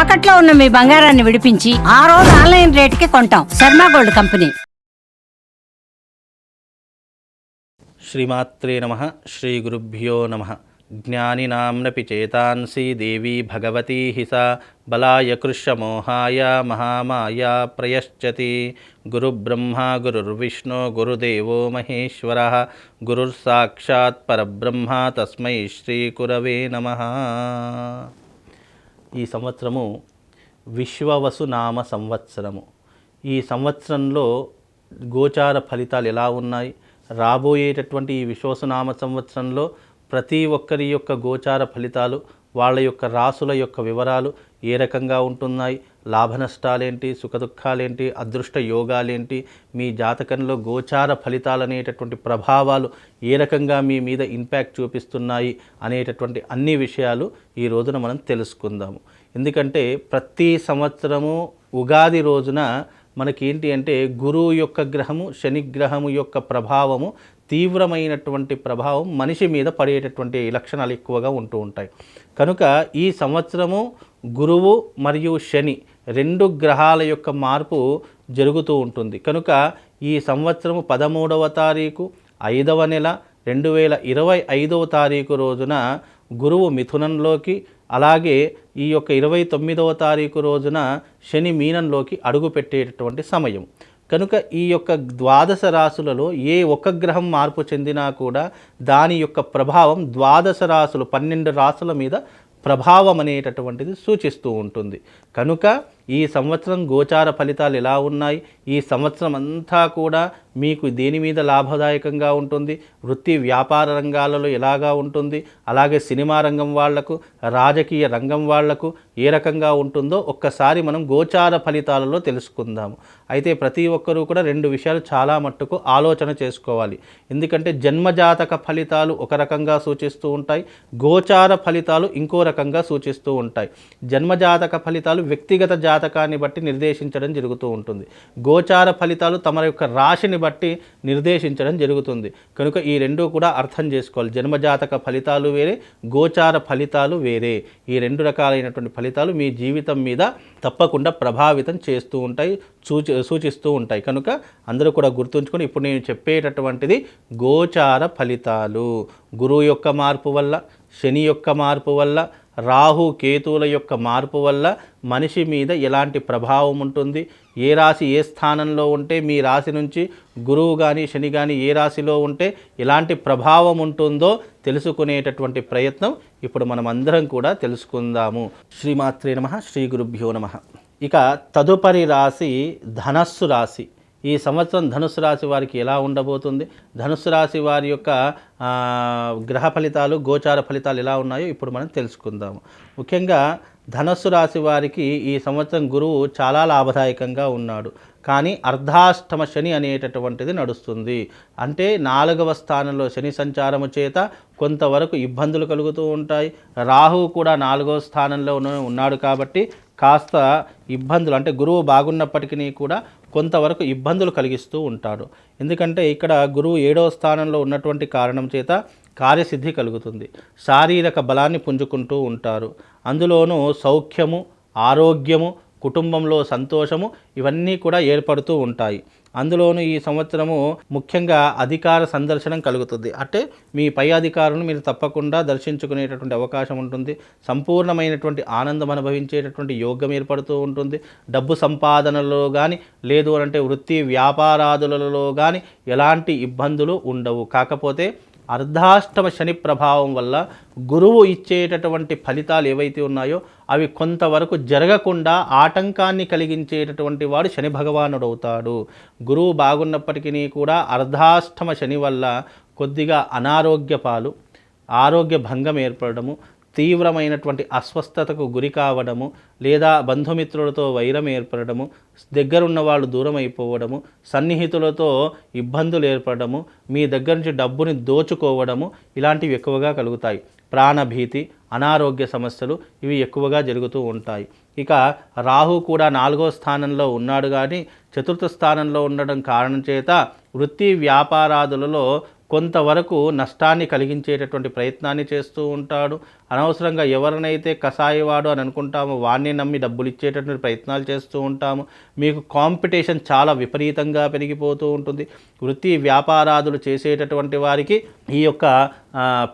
తాకట్లో ఉన్న మీ బంగారాన్ని విడిపించి ఆ రోజు ఆన్లైన్ రేటుకి కొంటాం. Sharma gold company. శ్రీమాత్రే నమః. శ్రీ గురుభ్యో నమః. జ్ఞానినాంనపి చేతాంసి దేవీ భగవతీ హిసా బలాయ కృష్యమోహాయ మహామాయా ప్రయశ్చతి. గురుబ్రహ్మ గురుర్విష్ణు గురుదేవో మహేశ్వరః గురుర్సాక్షాత్ పరబ్రహ్మ తస్మై శ్రీ గురవే నమః. ఈ సంవత్సరము విశ్వవసునామ సంవత్సరము. ఈ సంవత్సరంలో గోచార ఫలితాలు ఎలా ఉన్నాయి, రాబోయేటటువంటి ఈ విశ్వవసునామ సంవత్సరంలో ప్రతి ఒక్కరి యొక్క గోచార ఫలితాలు, వాళ్ళ యొక్క రాసుల యొక్క వివరాలు ఏ రకంగా ఉంటున్నాయి, లాభ నష్టాలేంటి, సుఖదుఖాలేంటి, అదృష్ట యోగాలేంటి, మీ జాతకంలో గోచార ఫలితాలు అనేటటువంటి ప్రభావాలు ఏ రకంగా మీ మీద ఇంపాక్ట్ చూపిస్తున్నాయి అనేటటువంటి అన్ని విషయాలు ఈ రోజున మనం తెలుసుకుందాము. ఎందుకంటే ప్రతి సంవత్సరము ఉగాది రోజున మనకేంటి అంటే గురువు యొక్క గ్రహము, శనిగ్రహము యొక్క ప్రభావము, తీవ్రమైనటువంటి ప్రభావం మనిషి మీద పడేటటువంటి లక్షణాలు ఎక్కువగా ఉంటూ ఉంటాయి. కనుక ఈ సంవత్సరము గురువు మరియు శని రెండు గ్రహాల యొక్క మార్పు జరుగుతూ ఉంటుంది. కనుక ఈ సంవత్సరము 13వ తారీఖు 5వ నెల 2025వ తారీఖు రోజున గురువు మిథునంలోకి, అలాగే ఈ యొక్క 29వ తారీఖు రోజున శని మీనంలోకి అడుగు పెట్టేటటువంటి సమయం. కనుక ఈ యొక్క ద్వాదశ రాశులలో ఏ ఒక్క గ్రహం మార్పు చెందినా కూడా దాని యొక్క ప్రభావం ద్వాదశ రాశులు 12 రాశుల మీద ప్రభావం అనేటటువంటిది సూచిస్తూ ఉంటుంది. కనుక ఈ సంవత్సరం గోచార ఫలితాలు ఎలా ఉన్నాయి, ఈ సంవత్సరం అంతా కూడా మీకు దేని మీద లాభదాయకంగా ఉంటుంది, వృత్తి వ్యాపార రంగాలలో ఎలాగా ఉంటుంది, అలాగే సినిమా రంగం వాళ్లకు, రాజకీయ రంగం వాళ్లకు ఏ రకంగా ఉంటుందో ఒక్కసారి మనం గోచార ఫలితాలలో తెలుసుకుందాము. అయితే ప్రతి ఒక్కరూ కూడా రెండు విషయాలు చాలా మట్టుకు ఆలోచన చేసుకోవాలి. ఎందుకంటే జన్మజాతక ఫలితాలు ఒక రకంగా సూచిస్తూ ఉంటాయి, గోచార ఫలితాలు ఇంకో రకంగా సూచిస్తూ ఉంటాయి. జన్మజాతక ఫలితాలు వ్యక్తిగత జాతకాన్ని బట్టి నిర్దేశించడం జరుగుతూ ఉంటుంది. గోచార ఫలితాలు తమ యొక్క రాశిని బట్టి నిర్దేశించడం జరుగుతుంది. కనుక ఈ రెండూ కూడా అర్థం చేసుకోవాలి. జన్మజాతక ఫలితాలు వేరే, గోచార ఫలితాలు వేరే. ఈ రెండు రకాలైనటువంటి ఫలితాలు మీ జీవితం మీద తప్పకుండా ప్రభావితం చేస్తూ ఉంటాయి, సూచిస్తూ ఉంటాయి. కనుక అందరూ కూడా గుర్తుంచుకొని ఇప్పుడు నేను చెప్పేటటువంటిది గోచార ఫలితాలు. గురువు యొక్క మార్పు వల్ల, శని యొక్క మార్పు వల్ల, రాహు కేతువుల యొక్క మార్పు వల్ల మనిషి మీద ఎలాంటి ప్రభావం ఉంటుంది, ఏ రాశి ఏ స్థానంలో ఉంటే మీ రాశి నుంచి గురువు కానీ శని కానీ ఏ రాశిలో ఉంటే ఎలాంటి ప్రభావం ఉంటుందో తెలుసుకునేటటువంటి ప్రయత్నం ఇప్పుడు మనం అందరం కూడా తెలుసుకుందాము. శ్రీమాత్రే నమః. శ్రీ గురుభ్యో నమః. ఇక తదుపరి రాశి ధనస్సు రాశి. ఈ సంవత్సరం ధనుస్సు రాశి వారికి ఎలా ఉండబోతుంది, ధనుస్సు రాశి వారి యొక్క గ్రహ ఫలితాలు, గోచార ఫలితాలు ఎలా ఉన్నాయో ఇప్పుడు మనం తెలుసుకుందాము. ముఖ్యంగా ధనుస్సు రాశి వారికి ఈ సంవత్సరం గురువు చాలా లాభదాయకంగా ఉన్నాడు. కానీ అర్ధాష్టమ శని అనేటటువంటిది నడుస్తుంది. అంటే 4వ స్థానంలో శని సంచారము చేత కొంతవరకు ఇబ్బందులు కలుగుతూ ఉంటాయి. రాహువు కూడా 4వ స్థానంలో ఉన్నాడు కాబట్టి కాస్త ఇబ్బందులు, అంటే గురువు బాగున్నప్పటికీ కూడా కొంతవరకు ఇబ్బందులు కలిగిస్తూ ఉంటాడు. ఎందుకంటే ఇక్కడ గురువు 7వ స్థానంలో ఉన్నటువంటి కారణం చేత కార్యసిద్ధి కలుగుతుంది. శారీరక బలాన్ని పుంజుకుంటూ ఉంటారు. అందులోనూ సౌఖ్యము, ఆరోగ్యము, కుటుంబంలో సంతోషము ఇవన్నీ కూడా ఏర్పడుతూ ఉంటాయి. అందులోనూ ఈ సంవత్సరము ముఖ్యంగా అధికార సందర్శనం కలుగుతుంది. అంటే మీ పై అధికారులను మీరు తప్పకుండా దర్శించుకునేటటువంటి అవకాశం ఉంటుంది. సంపూర్ణమైనటువంటి ఆనందం అనుభవించేటటువంటి యోగం ఏర్పడుతూ ఉంటుంది. డబ్బు సంపాదనలో కానీ, లేదు అంటే వృత్తి వ్యాపారాదులలో కానీ ఎలాంటి ఇబ్బందులు ఉండవు. కాకపోతే అర్ధాష్టమ శని ప్రభావం వల్ల గురువు ఇచ్చేటటువంటి ఫలితాలు ఏవైతే ఉన్నాయో అవి కొంతవరకు జరగకుండా ఆటంకాన్ని కలిగించేటటువంటి వాడు శని భగవానుడు అవుతాడు. గురువు బాగున్నప్పటికీ కూడా అర్ధాష్టమ శని వల్ల కొద్దిగా అనారోగ్య పాలు, ఆరోగ్య భంగం ఏర్పడము, తీవ్రమైనటువంటి అస్వస్థతకు గురి కావడము, లేదా బంధుమిత్రులతో వైరం ఏర్పడము, దగ్గరున్న వాళ్ళు దూరం అయిపోవడము, సన్నిహితులతో ఇబ్బందులు ఏర్పడము, మీ దగ్గర నుంచి డబ్బుని దోచుకోవడము ఇలాంటివి ఎక్కువగా కలుగుతాయి. ప్రాణభీతి, అనారోగ్య సమస్యలు ఇవి ఎక్కువగా జరుగుతూ ఉంటాయి. ఇక రాహు కూడా 4వ స్థానంలో ఉన్నాడు, కానీ 4థ స్థానంలో ఉండడం కారణం చేత వృత్తి వ్యాపారాదులలో కొంతవరకు నష్టాన్ని కలిగించేటటువంటి ప్రయత్నాన్ని చేస్తూ ఉంటాడు. అనవసరంగా ఎవరినైతే కషాయవాడు అని అనుకుంటామో వాడిని నమ్మి డబ్బులు ఇచ్చేటటువంటి ప్రయత్నాలు చేస్తూ ఉంటాము. మీకు కాంపిటీషన్ చాలా విపరీతంగా పెరిగిపోతూ ఉంటుంది. వృత్తి వ్యాపారాదులు చేసేటటువంటి వారికి ఈ యొక్క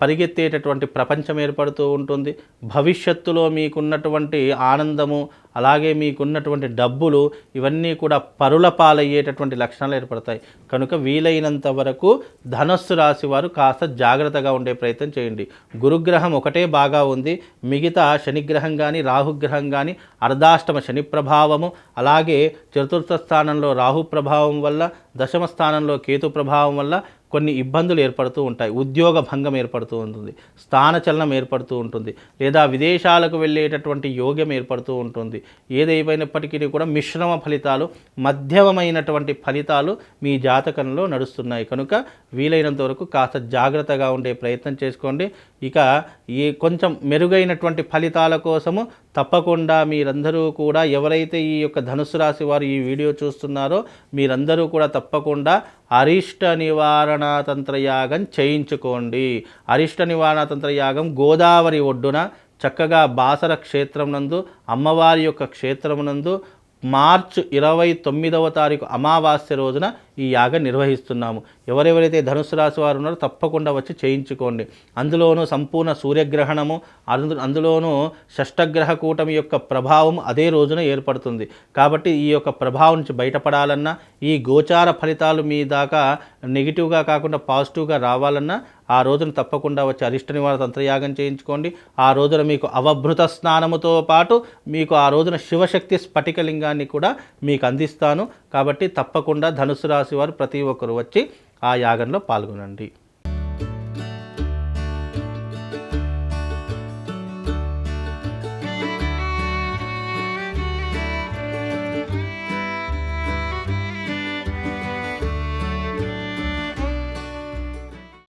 పరిగెత్తేటటువంటి ప్రపంచం ఏర్పడుతూ ఉంటుంది. భవిష్యత్తులో మీకున్నటువంటి ఆనందము, అలాగే మీకున్నటువంటి డబ్బులు ఇవన్నీ కూడా పరుల పాలయ్యేటటువంటి లక్షణాలు ఏర్పడతాయి. కనుక వీలైనంత వరకు ధనస్సు రాశి వారు కాస్త జాగ్రత్తగా ఉండే ప్రయత్నం చేయండి. గురుగ్రహం ఒకటే బాగా ఉంది, మిగతా శనిగ్రహం కానీ రాహుగ్రహం కానీ అర్ధాష్టమ శని ప్రభావము, అలాగే చతుర్థ స్థానంలో రాహు ప్రభావం వల్ల, దశమ స్థానంలో కేతు ప్రభావం వల్ల కొన్ని ఇబ్బందులు ఏర్పడుతూ ఉంటాయి. ఉద్యోగ భంగం ఏర్పడుతూ ఉంటుంది, స్థానచలనం ఏర్పడుతూ ఉంటుంది, లేదా విదేశాలకు వెళ్ళేటటువంటి యోగ్యం ఏర్పడుతూ ఉంటుంది. ఏదైపోయినప్పటికీ కూడా మిశ్రమ ఫలితాలు, మధ్యమమైనటువంటి ఫలితాలు మీ జాతకంలో నడుస్తున్నాయి. కనుక వీలైనంత వరకు కాస్త జాగ్రత్తగా ఉండే ప్రయత్నం చేసుకోండి. ఇక ఈ కొంచెం మెరుగైనటువంటి ఫలితాల కోసము తప్పకుండా మీరందరూ కూడా, ఎవరైతే ఈ యొక్క ధనుసు రాశి వారు ఈ వీడియో చూస్తున్నారో మీరందరూ కూడా తప్పకుండా అరిష్ట నివారణ తంత్రయాగం చేయించుకోండి. అరిష్ట నివారణ తంత్రయాగం గోదావరి ఒడ్డున చక్కగా బాసర క్షేత్రం నందు, అమ్మవారి యొక్క క్షేత్రం నందు మార్చి 29వ తారీఖు అమావాస్య రోజున ఈ యాగం నిర్వహిస్తున్నాము. ఎవరెవరైతే ధనుసు రాశి వారు ఉన్నారో తప్పకుండా వచ్చి చేయించుకోండి. అందులోనూ సంపూర్ణ సూర్యగ్రహణము, అందులోనూ షష్టగ్రహ కూటమి యొక్క ప్రభావం అదే రోజున ఏర్పడుతుంది. కాబట్టి ఈ యొక్క ప్రభావం నుంచి బయటపడాలన్నా, ఈ గోచార ఫలితాలు మీ దాకా నెగిటివ్గా కాకుండా పాజిటివ్గా రావాలన్నా ఆ రోజున తప్పకుండా వచ్చి అరిష్ట నివారణ తంత్రయాగం చేయించుకోండి. ఆ రోజున మీకు అవభృత స్నానముతో పాటు మీకు ఆ రోజున శివశక్తి స్ఫటికలింగాన్ని కూడా మీకు అందిస్తాను. కాబట్టి తప్పకుండా ధనుసు రాశి వారు ప్రతి ఒక్కరు వచ్చి ఆ యాగంలో పాల్గొనండి.